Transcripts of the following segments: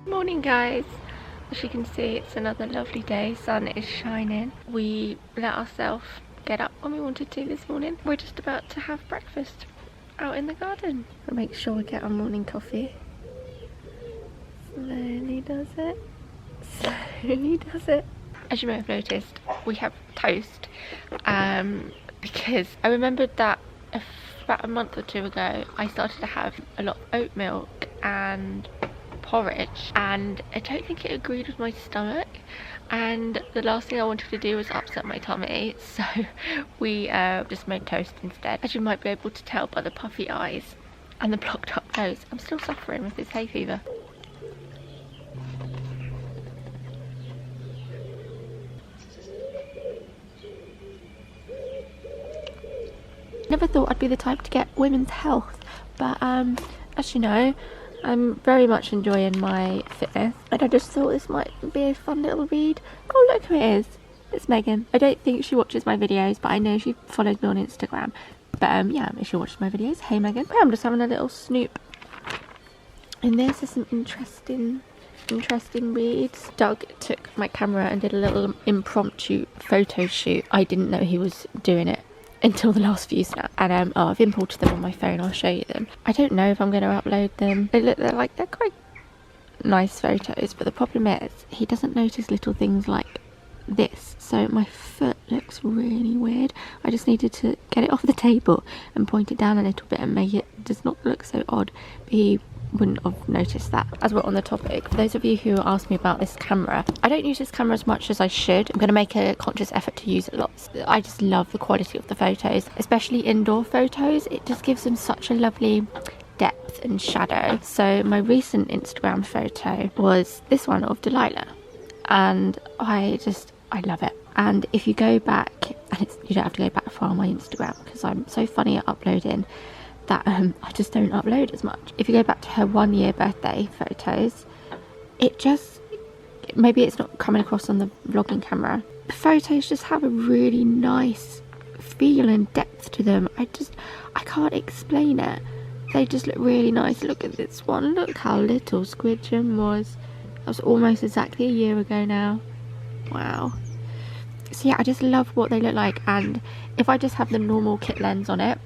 Morning guys, as you can see it's another lovely day, sun is shining. We let ourselves get up when we wanted to this morning. We're just about to have breakfast out in the garden. I'll make sure we get our morning coffee. Slowly does it, slowly does it. As you may have noticed, we have toast because I remembered that about a month or two ago I started to have a lot of oat milk and porridge, and I don't think it agreed with my stomach, and the last thing I wanted to do was upset my tummy, so we just made toast instead. As you might be able to tell by the puffy eyes and the blocked up nose, I'm still suffering with this hay fever. Never thought I'd be the type to get women's health, but as you know, I'm very much enjoying my fitness, and I just thought this might be a fun little read. Oh look who it is, it's Megan. I don't think she watches my videos, but I know she follows me on Instagram. But yeah, if she watches my videos, hey Megan. I'm just having a little snoop in this. There's some interesting reads. Doug took my camera and did a little impromptu photo shoot. I didn't know he was doing it until the last few snaps, and I've imported them on my phone. I'll show you them. I don't know if I'm going to upload them. They're quite nice photos, but the problem is he doesn't notice little things like this, so my foot looks really weird. I just needed to get it off the table and point it down a little bit and make it just not look so odd, but he wouldn't have noticed that. As we're on the topic, for those of you who asked me about this camera, I don't use this camera as much as I should. I'm going to make a conscious effort to use it lots. I just love the quality of the photos, especially indoor photos. It just gives them such a lovely depth and shadow. So my recent Instagram photo was this one of Delilah, and I love it. And if you go back, and you don't have to go back far on my Instagram because I'm so funny at uploading that I just don't upload as much. If you go back to her 1 year birthday photos, maybe it's not coming across on the vlogging camera, the photos just have a really nice feel and depth to them. I can't explain it. They just look really nice. Look at this one, look how little Squid Jim was. That was almost exactly a year ago now. Wow. So yeah, I just love what they look like, and if I just have the normal kit lens on it,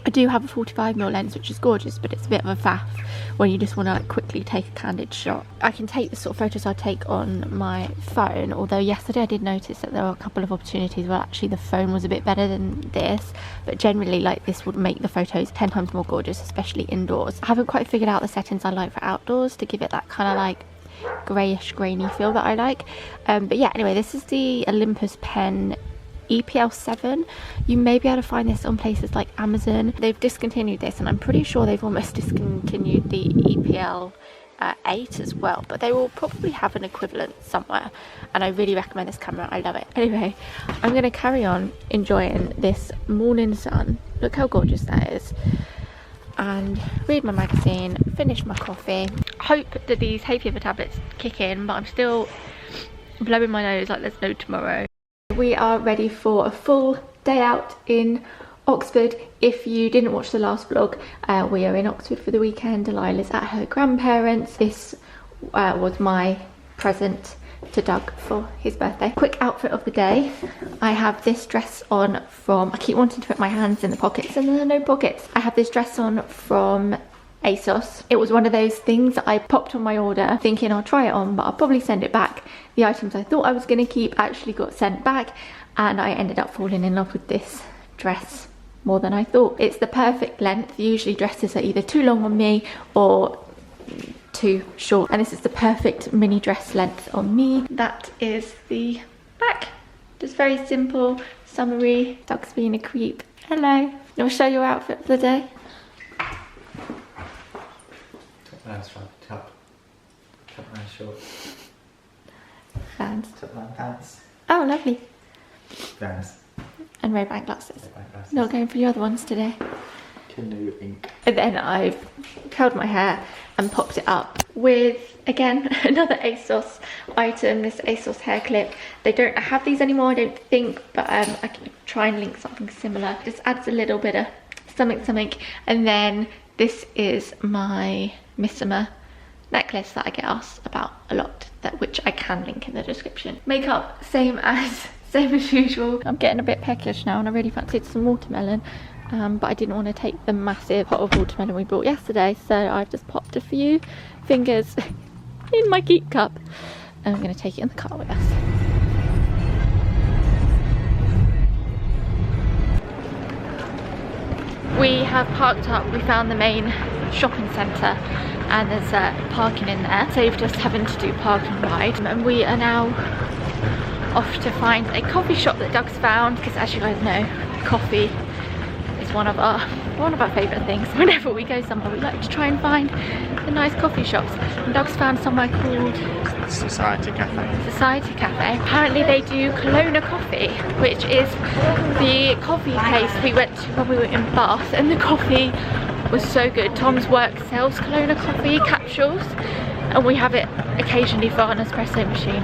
I do have a 45mm lens, which is gorgeous, but it's a bit of a faff when you just want to like quickly take a candid shot. I can take the sort of photos I take on my phone, although yesterday I did notice that there were a couple of opportunities where actually the phone was a bit better than this, but generally like this would make the photos 10 times more gorgeous, especially indoors. I haven't quite figured out the settings I like for outdoors to give it that kind of like greyish grainy feel that I like, but yeah, anyway, this is the Olympus pen EPL7. You may be able to find this on places like Amazon. They've discontinued this, and I'm pretty sure they've almost discontinued the EPL 8 as well, but they will probably have an equivalent somewhere, and I really recommend this camera. I love it. Anyway, I'm going to carry on enjoying this morning sun. Look how gorgeous that is, and read my magazine, finish my coffee. Hope that these hay fever tablets kick in, but I'm still blowing my nose like there's no tomorrow. We are ready for a full day out in Oxford. If you didn't watch the last vlog, we are in Oxford for the weekend. Delilah's at her grandparents'. This was my present to Doug for his birthday. Quick outfit of the day. I have this dress on from, I keep wanting to put my hands in the pockets and there are no pockets. I have this dress on from ASOS. It was one of those things that I popped on my order thinking I'll try it on, but I'll probably send it back. The items I thought I was going to keep actually got sent back, and I ended up falling in love with this dress more than I thought. It's the perfect length. Usually dresses are either too long on me or too short, and this is the perfect mini dress length on me. That is the back. Just very simple, summery. Doug's being a creep. Hello. You want to show your outfit for the day? That's right, top line shorts. Fans. Top line pants. Oh, lovely. Vans. And Ray-Ban glasses. Ray-Ban glasses. Not going for the other ones today. Canoe ink. And then I've curled my hair and popped it up with, again, another ASOS item, this ASOS hair clip. They don't have these anymore, I don't think, but I can try and link something similar. Just adds a little bit of something. And then this is my Missima necklace that I get asked about a lot, which I can link in the description. Makeup, same as usual. I'm getting a bit peckish now and I really fancied some watermelon, but I didn't want to take the massive pot of watermelon we bought yesterday, so I've just popped a few fingers in my keep cup and I'm going to take it in the car with us. We have parked up, we found the main shopping centre and there's parking in there, saved us having to do parking ride, and we are now off to find a coffee shop that Doug's found, because as you guys know, coffee is one of our favourite things. Whenever we go somewhere we like to try and find the nice coffee shops, and Doug's found somewhere called Society Cafe. Society Cafe. Apparently they do Kelowna coffee, which is the coffee place we went to when we were in Bath, and the coffee was so good. Tom's work sells Kelowna coffee capsules and we have it occasionally for an espresso machine.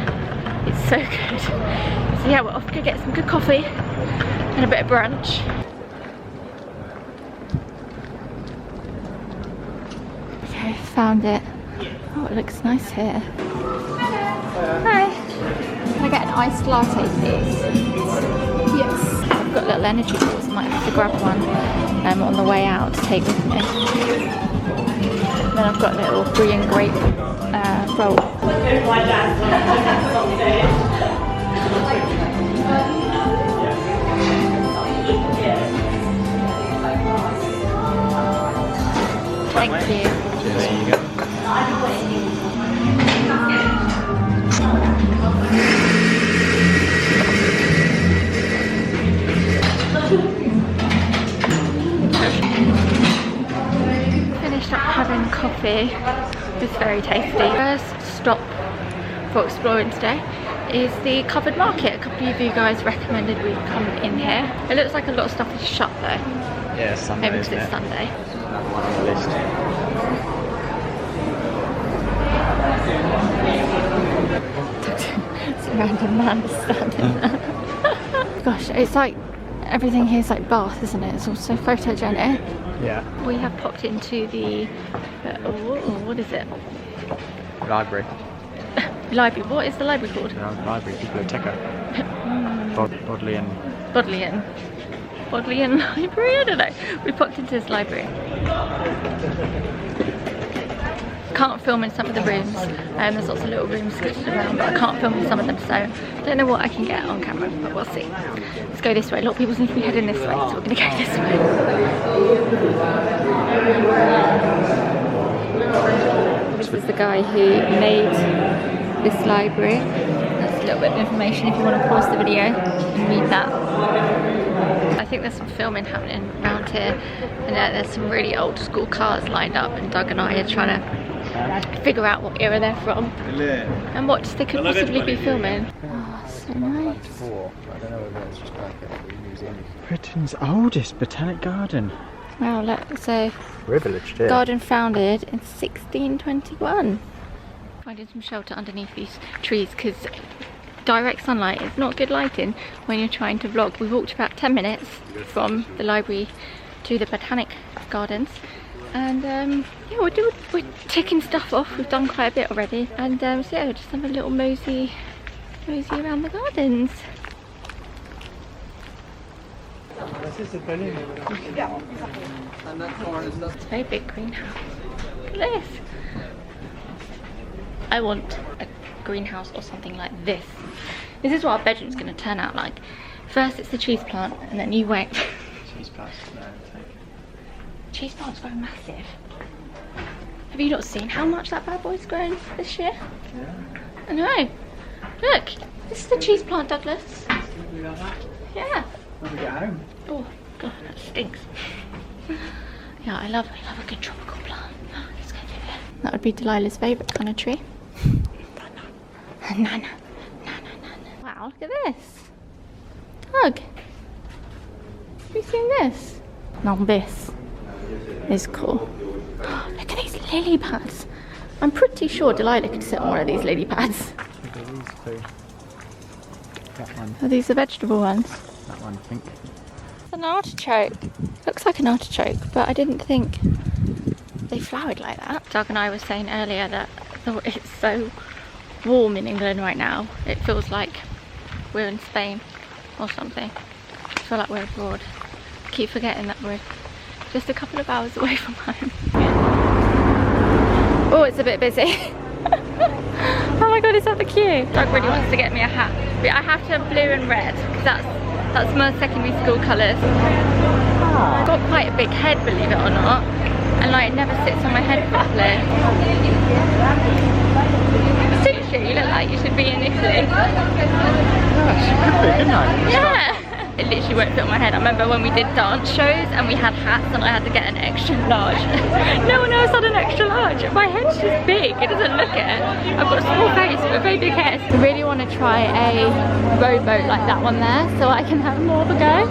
It's so good. So yeah, we're off to get some good coffee and a bit of brunch. Okay, found it. Oh, it looks nice here. Hi. Can I get an iced latte, please? Yes. I've got little energy balls. I might have to grab one on the way out to take with me. And then I've got a little brie and grape roll. Thank you. There you go. Finished up having coffee. It was very tasty. First stop for exploring today is the covered market. A couple of you guys recommended we come in here. It looks like a lot of stuff is shut though. Yeah, Sunday. Maybe because it's Sunday. Another one on the list. It's a random man standing there. Gosh, it's like everything here is like Bath, isn't it? It's all so photogenic. Yeah. We have popped into the what is it? Library. Library. What is the library called? Library. Biblioteca. Bodleian Library? I don't know. We popped into this library. Can't film in some of the rooms, and there's lots of little rooms scattered around, but I can't film in some of them, so I don't know what I can get on camera, but we'll see. Let's go this way. A lot of people seem to be heading this way, so we're going to go this way. This is the guy who made this library. That's a little bit of information if you want to pause the video and read that. I think there's some filming happening around here, and there's some really old school cars lined up, and Doug and I are trying to figure out what era they're from and what they could possibly be filming. Oh, so nice. I don't know whether it's just like a museum. Britain's oldest botanic garden. Wow, look, so Privileged here. garden founded in 1621. Finding some shelter underneath these trees because direct sunlight is not good lighting when you're trying to vlog. We walked about 10 minutes from the library to the botanic gardens, and yeah, we're ticking stuff off. We've done quite a bit already, and so yeah, we'll just have a little mosey around the gardens. It's a very big greenhouse. Look at this. I want a greenhouse or something like this. This is what our bedroom's going to turn out like. First it's the cheese plant, and then you wait. Cheese plants, no, Cheese plant's grown massive. Have you not seen how much that bad boy's grown this year? Yeah. I know. Look, this is the cheese plant, Douglas. Yeah. When we get home. Oh god, that stinks. Yeah, I love a good tropical plant. Oh, let's go do it. That would be Delilah's favourite kind of tree. Nana. Wow, look at this. Doug, have you seen this? Now this is cool. Look at these lily pads. I'm pretty sure Delilah could sit on one of these lily pads. That one. Are these the vegetable ones? That one, I think. It's an artichoke. Looks like an artichoke, but I didn't think they flowered like that. Doug and I were saying earlier that it's so warm in England right now. It feels like we're in Spain or something. I feel like we're abroad. I keep forgetting that we're just a couple of hours away from home. Oh, it's a bit busy. Oh my god, is that the queue? Doug really wants to get me a hat. But I have to have blue and red because that's my secondary school colours. I've got quite a big head, believe it or not. And like it never sits on my head properly. Seriously, you look like you should be in Italy. Yeah. It literally won't fit on my head. I remember when we did dance shows and we had hats and I had to get an extra large. No one else had an extra large. My head's just big, it doesn't look it. I've got a small face but very big hair. I really want to try a rowboat like that one there so I can have more of a go.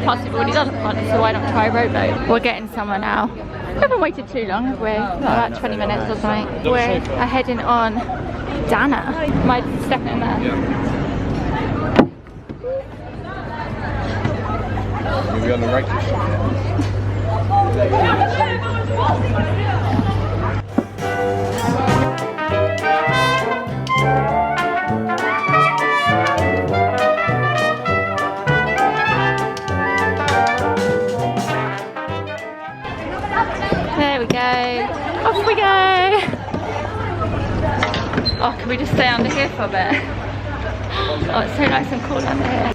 Plus we've already done one, so why not try a rowboat? We're getting somewhere now. We haven't waited too long, have we? About 20 minutes or something. We're heading on Dana. Am I stepping in there? Yeah. You'll be on the right There we go. Off we go. Oh, can we just stay under here for a bit? Oh, it's so nice and cool under here.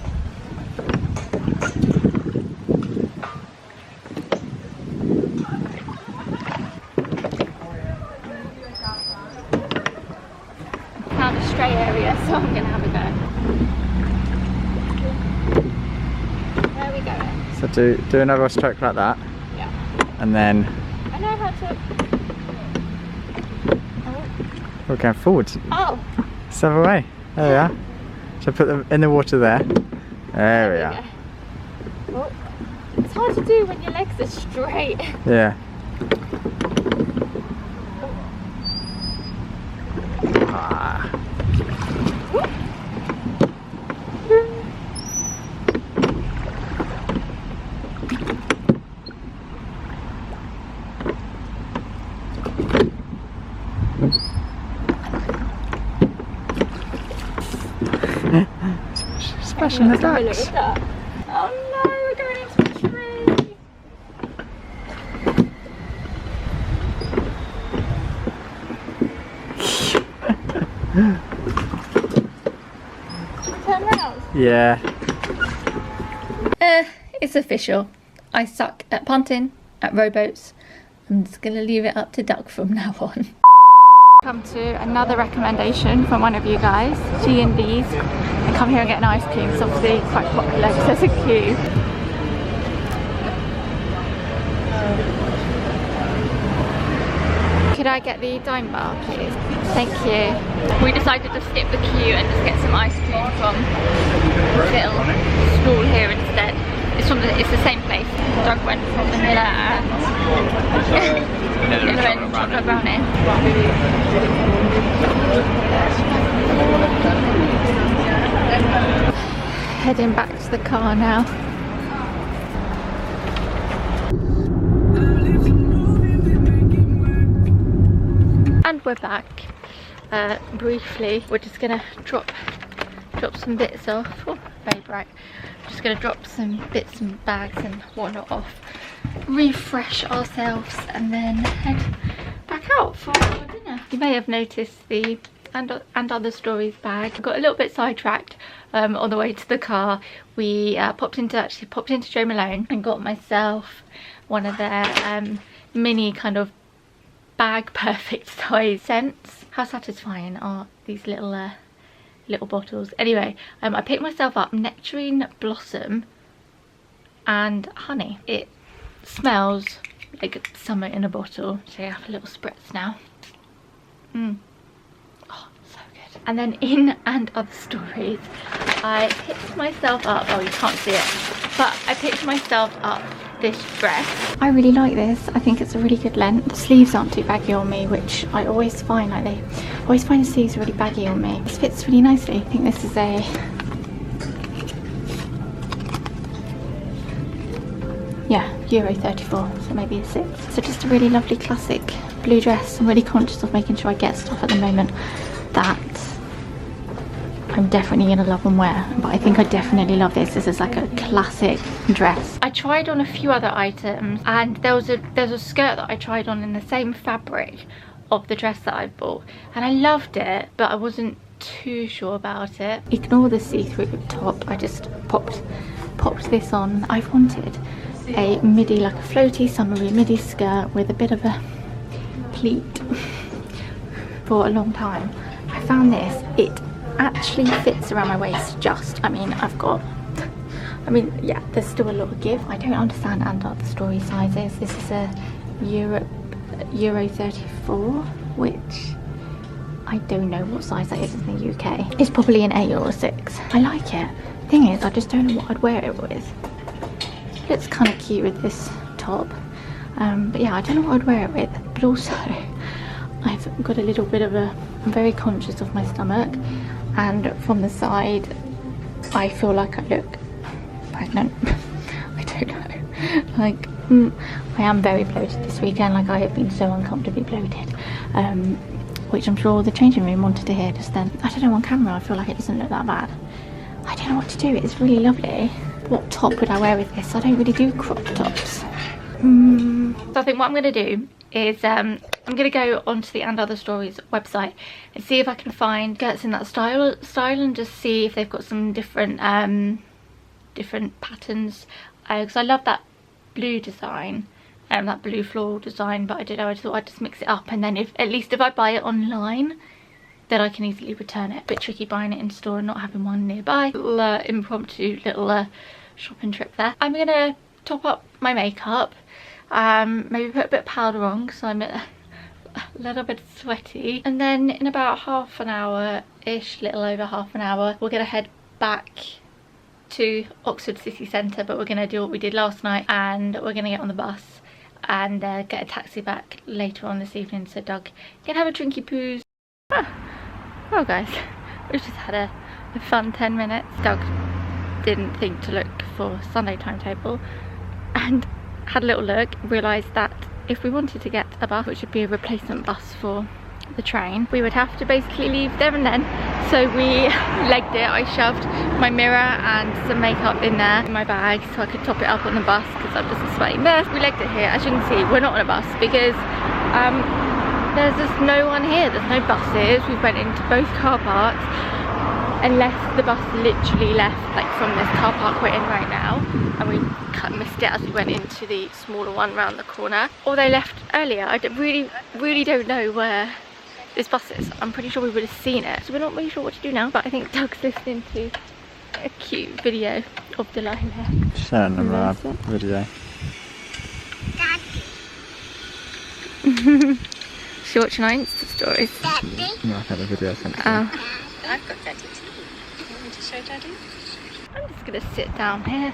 Found a stray area, so I'm gonna have a go. Where are we going? So do another stroke like that. Yeah. And then I know how to. we're going forwards. Oh. It's the other way. There we are. So put them in the water there. There we are. Oh. It's hard to do when your legs are straight. Yeah. Ah. Splashing the ducks. Oh no, we're going into a tree. Turn around. Yeah. It's official. I suck at punting, at rowboats. I'm just gonna leave it up to Doug from now on. Come to another recommendation from one of you guys, G&B's, and come here and get an ice cream. It's obviously quite popular because there's a queue. Could I get the dime bar, please? Thank you. We decided to skip the queue and just get some ice cream from a little stall here instead. It's the same place. Doug went for vanilla and chocolate brownie. Heading back to the car now. And we're back. Briefly, we're just gonna drop some bits off. Oh, very bright. Just gonna drop some bits and bags and whatnot off, refresh ourselves, and then head back out for dinner. You may have noticed the and other stories bag got a little bit sidetracked on the way to the car. We popped into Jo Malone and got myself one of their mini kind of bag perfect size scents. How satisfying are these little bottles? Anyway, I picked myself up Nectarine Blossom and Honey. It smells like summer in a bottle. So I have a little spritz now. Oh, so good. And then in and other stories, I picked myself up, oh you can't see it, but I picked myself up this dress. I really like this. I think it's a really good length. The sleeves aren't too baggy on me, which I always find, like I always find the sleeves really baggy on me. This fits really nicely. I think this is a Euro 34, so maybe a 6. So just a really lovely classic blue dress. I'm really conscious of making sure I get stuff at the moment that I'm definitely gonna love and wear, but I think I definitely love this. This is like a classic dress. I tried on a few other items, and there's a skirt that I tried on in the same fabric of the dress that I bought, and I loved it, but I wasn't too sure about it. Ignore the see-through top. I just popped this on. I've wanted a midi, like a floaty summery midi skirt with a bit of a pleat for a long time. I found this. It actually fits around my waist just. I mean, yeah, there's still a lot of give. I don't understand and the story sizes. This is a Euro 34, which I don't know what size that is in the UK. It's probably an 8 or a 6. I like it. Thing is, I just don't know what I'd wear it with. It looks kind of cute with this top. But yeah, I don't know what I'd wear it with. But also, I've got a little bit of I'm very conscious of my stomach. And from the side, I feel like I look pregnant. I don't know. Like, I am very bloated this weekend. Like, I have been so uncomfortably bloated. Which I'm sure the changing room wanted to hear just then. I don't know, on camera I feel like it doesn't look that bad. I don't know what to do. It's really lovely. What top would I wear with this? I don't really do crop tops. So I think what I'm going to do is I'm going to go onto the And Other Stories website and see if I can find skirts in that style and just see if they've got some different patterns, because I love that blue design, that blue floral design, but I thought I'd just mix it up, and then at least if I buy it online, then I can easily return it. A bit tricky buying it in store and not having one nearby. Little impromptu little shopping trip there. I'm gonna top up my makeup, maybe put a bit of powder on because I'm a little bit sweaty, and then in about half an hour ish, little over half an hour, we're gonna head back to Oxford city centre, but we're gonna do what we did last night, and we're gonna get on the bus and get a taxi back later on this evening, so Doug can have a drinky poos. Well guys, we've just had a fun 10 minutes. Doug didn't think to look for Sunday timetable and had a little look, realised that if we wanted to get a bus, which would be a replacement bus for the train, we would have to basically leave there and then. So we legged it. I shoved my mirror and some makeup in there in my bag so I could top it up on the bus because I'm just a sweaty mess. We legged it here. As you can see, we're not on a bus because there's just no one here. There's no buses. We went into both car parks, unless the bus literally left like from this car park we're in right now, and we missed it as we went into the smaller one round the corner, or they left earlier. I really don't know where this bus is. I'm pretty sure we would have seen it, so we're not really sure what to do now, but I think Doug's listening to a cute video of Delilah. Sharing a video. She watching our Insta stories. Daddy? No, I've had a video sent to Oh. I've got Daddy too. You want me to show Daddy? I'm just gonna sit down here.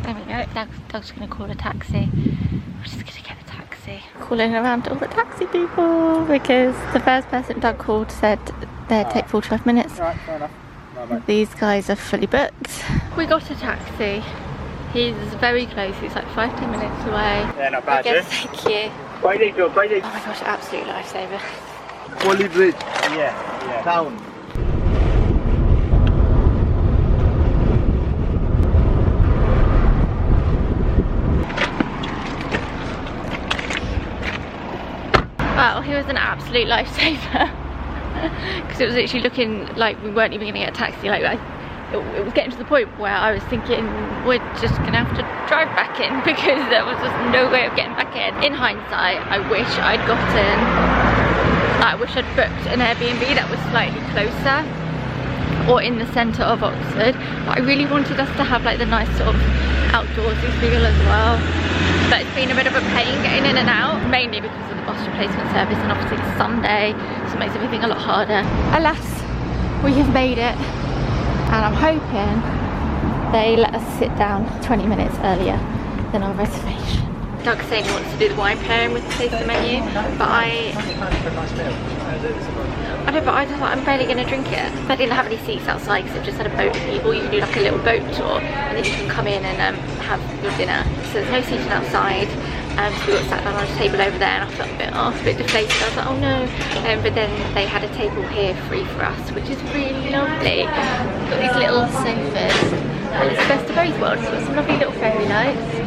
There we go. Doug's gonna call a taxi. We're just gonna get a taxi. Calling around to all the taxi people because the first person Doug called said they'd take 45 minutes. Right, fair enough. Bye-bye. These guys are fully booked. We got a taxi. He's very close. He's like 5-10 minutes away. Yeah, not bad, I guess, thank you. Oh my gosh, absolute lifesaver. Holy Bridge. Yeah. Town. Well, he was an absolute lifesaver because it was literally looking like we weren't even going to get a taxi. Like it was getting to the point where I was thinking we're just going to have to drive back in because there was just no way of getting back in. In hindsight, I wish I'd booked an Airbnb that was slightly closer or in the centre of Oxford, but I really wanted us to have like the nice sort of outdoorsy feel as well. But it's been a bit of a pain getting in and out, mainly because of the bus replacement service, and obviously it's Sunday, so it makes everything a lot harder. Alas, we have made it, and I'm hoping they let us sit down 20 minutes earlier than our reservation. Doug's saying he wants to do the wine pairing with the tasting menu, but I know, but I'm barely going to drink it. They didn't have any seats outside because it just had a boat of people. You can do like a little boat tour and then you can come in and have your dinner. So there's no seating outside. So we got sat down on a table over there and I felt a bit deflated. I was like, oh no. But then they had a table here free for us, which is really lovely. Got these little sofas and it's the best of both worlds. Got some lovely little fairy lights.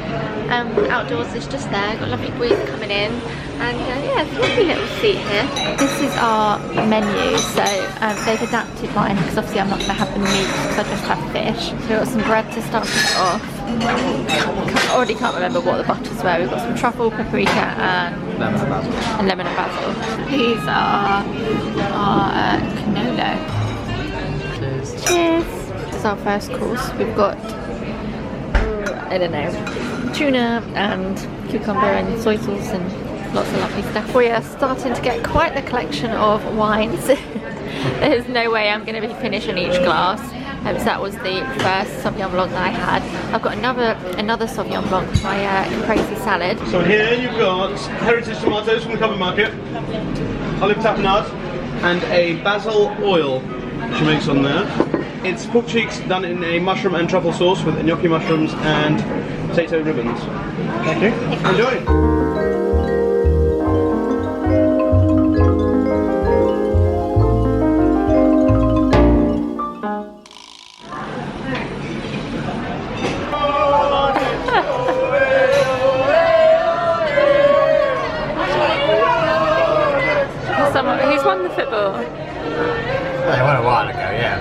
Outdoors is just there, got a lovely breeze coming in, and yeah, it's a lovely little seat here. This is our menu, so they've adapted mine because obviously I'm not going to have the meat because I just have fish. So we've got some bread to start us off. I already can't remember what the butters were. We've got some truffle, paprika and lemon and basil. These are our canola. Cheers. Cheers! This is our first course. We've got, I don't know, tuna and cucumber and soy sauce and lots of lovely stuff. We are starting to get quite the collection of wines. There's no way I'm going to be finishing each glass. So that was the first Sauvignon Blanc that I had. I've got another Sauvignon Blanc for my caprese salad. So here you've got heritage tomatoes from the cover market, olive tapenade, and a basil oil she makes on there. It's pork cheeks done in a mushroom and truffle sauce with gnocchi mushrooms and potato ribbons. Thank you. Enjoy. Who's won the football? They won a while ago, yeah.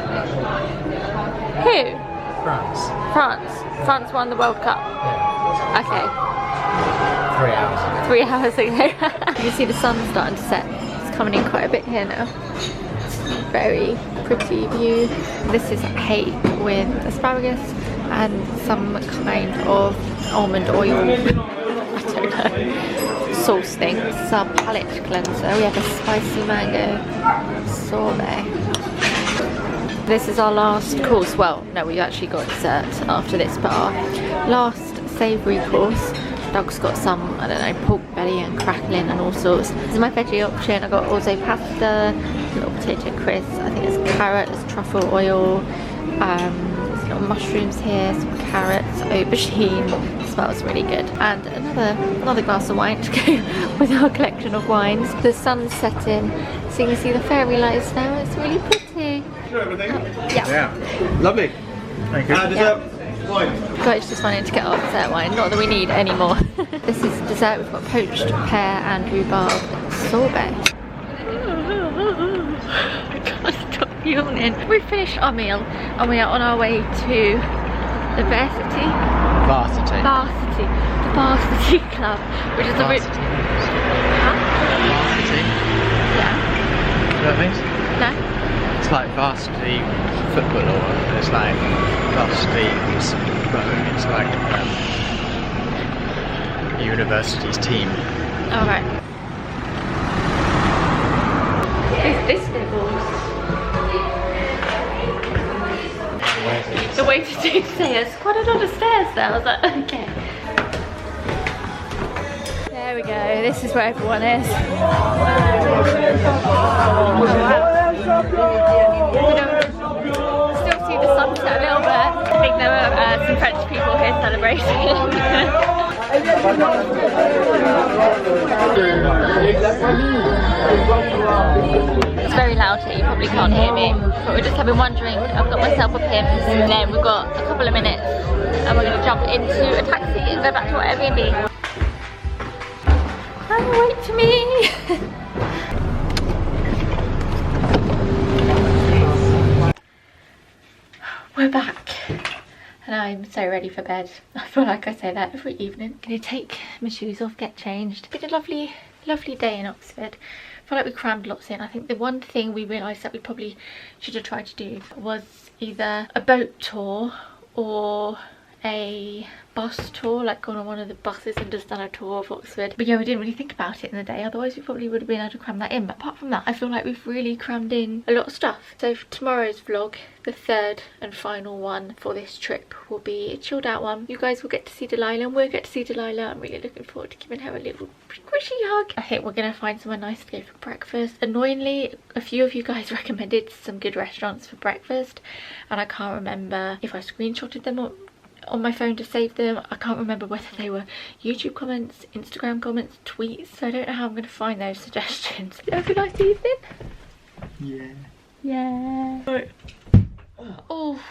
Who? France. France. France won the World Cup. Yeah. Okay. 3 hours ago. 3 hours ago. You can see the sun starting to set. It's coming in quite a bit here now. Very pretty view. This is hake with asparagus and some kind of almond oil. I don't know. Sauce thing. This is our palate cleanser. We have a spicy mango sorbet. This is our last course. Well, no, we actually got dessert after this, but our last savoury course. Doug's got some, I don't know, pork belly and crackling and all sorts. This is my veggie option. I got also pasta, little potato crisp. I think there's carrot, there's truffle oil. There's little mushrooms here, some carrots, aubergine. It smells really good. And another glass of wine to go with our collection of wines. The sun's setting, so you can see the fairy lights now. It's really pretty. Everything? Yeah. Lovely. Thank you. Dessert. Wine. Guys, just wanted to get our dessert wine. Not that we need any more. This is dessert. We've got poached pear and rhubarb sorbet. I can't stop yawning. We've finished our meal and we are on our way to the Varsity Club, which is a bit. Huh? Varsity? Yeah. You know what it means? No. It's like varsity football, or it's like varsity, it's like university's team. Alright. This nibbles. The way to do stairs. Quite a lot of stairs there. I was like, okay. There we go. This is where everyone is. Oh, wow. Still see the sunset a little bit. I think there were some French people here celebrating. It's very loud here, you probably can't hear me. But we're just having one drink. I've got myself a Pimm's and then we've got a couple of minutes and we're going to jump into a taxi and go back to our Airbnb. Oh, wait for me! We're back and I'm so ready for bed. I feel like I say that every evening. Gonna take my shoes off, get changed. It's been a lovely day in Oxford. I feel like we crammed lots in. I think the one thing we realised that we probably should have tried to do was either a boat tour or a bus tour, like gone on one of the buses and just done a tour of Oxford. But yeah, we didn't really think about it in the day, otherwise we probably would have been able to cram that in. But apart from that, I feel like we've really crammed in a lot of stuff. So for tomorrow's vlog, the third and final one for this trip will be a chilled out one. You guys will get to see Delilah and we'll get to see Delilah. I'm really looking forward to giving her a little squishy hug. I think we're gonna find somewhere nice to go for breakfast. Annoyingly, a few of you guys recommended some good restaurants for breakfast, and I can't remember if I screenshotted them on my phone to save them. I can't remember whether they were YouTube comments, Instagram comments, tweets, so I don't know how I'm going to find those suggestions. Have a nice evening? Yeah. Yeah. Right. Oh,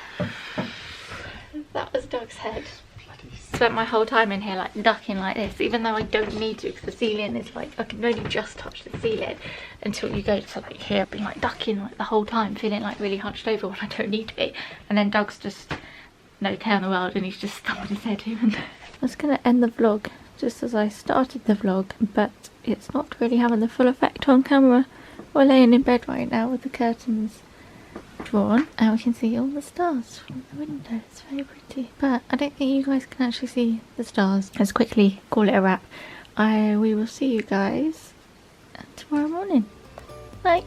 that was Doug's head. Spent my whole time in here like ducking like this, even though I don't need to, because the ceiling is like, I can only just touch the ceiling until you go to like here. I've been like ducking like the whole time, feeling like really hunched over when I don't need to be. And then Doug's just no care in the world and he's just stumped his head here and there. I was going to end the vlog just as I started the vlog, but it's not really having the full effect on camera. We're laying in bed right now with the curtains drawn and we can see all the stars from the window. It's very pretty, but I don't think you guys can actually see the stars. Let's quickly call it a wrap. We will see you guys tomorrow morning. Bye.